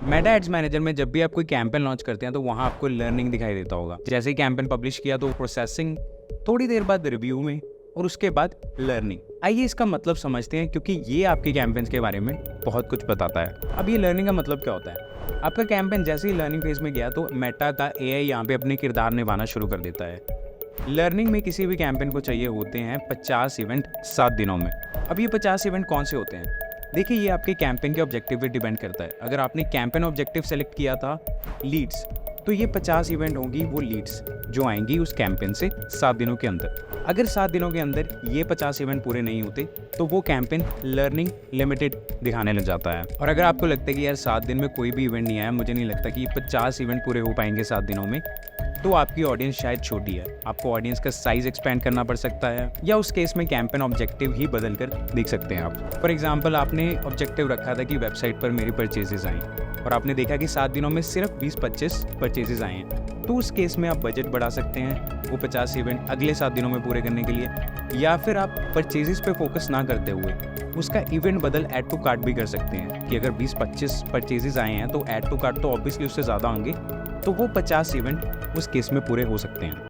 Meta ads manager में जब भी आप कोई कैंपेन लॉन्च करते हैं तो वहाँ आपको लर्निंग दिखाई देता होगा। जैसे ही कैंपेन पब्लिश किया तो प्रोसेसिंग, थोड़ी देर बाद रिव्यू में और उसके बाद लर्निंग। आइए इसका मतलब समझते हैं, क्योंकि ये आपके कैंपेन्स के बारे में बहुत कुछ बताता है। अब ये लर्निंग का मतलब क्या होता है? आपका कैंपेन जैसे ही लर्निंग फेज में गया तो मेटा का एआई यहाँ पे अपने किरदार निभाना शुरू कर देता है। लर्निंग में किसी भी कैंपेन को चाहिए होते हैं 50 इवेंट 7 दिनों में। अब ये 50 इवेंट कौन से होते हैं? देखिए, ये आपके कैंपेन के ऑब्जेक्टिव पे डिपेंड करता है। अगर आपने कैंपेन ऑब्जेक्टिव सेलेक्ट किया था लीड्स, तो ये 50 इवेंट होंगी वो लीड्स जो आएंगी उस कैंपेन से 7 दिनों के अंदर। अगर 7 दिनों के अंदर ये 50 इवेंट पूरे नहीं होते तो वो कैंपेन लर्निंग लिमिटेड दिखाने लग जाता है। और अगर आपको लगता है कि यार 7 दिन में कोई भी इवेंट नहीं आया, मुझे नहीं लगता कि ये 50 इवेंट पूरे हो पाएंगे 7 दिनों में, तो आपकी ऑडियंस शायद छोटी है। आपको ऑडियंस का साइज एक्सपेंड करना पड़ सकता है, या उस केस में कैंपेन ऑब्जेक्टिव ही बदल कर देख सकते हैं आप। फॉर एग्जांपल, आपने ऑब्जेक्टिव रखा था कि वेबसाइट पर मेरी परचेजेस आएँ और आपने देखा कि 7 दिनों में सिर्फ 20-25 परचेजेस आए हैं, तो उस केस में आप बजट बढ़ा सकते हैं वो 50 इवेंट अगले 7 दिनों में पूरे करने के लिए। या फिर आप परचेजेस पे फोकस ना करते हुए उसका इवेंट बदल ऐड टू कार्ट भी कर सकते हैं कि अगर 20-25 परचेजेस आए हैं तो ऐड टू कार्ट तो ऑब्वियसली उससे ज़्यादा होंगे, तो वो 50 इवेंट उस केस में पूरे हो सकते हैं।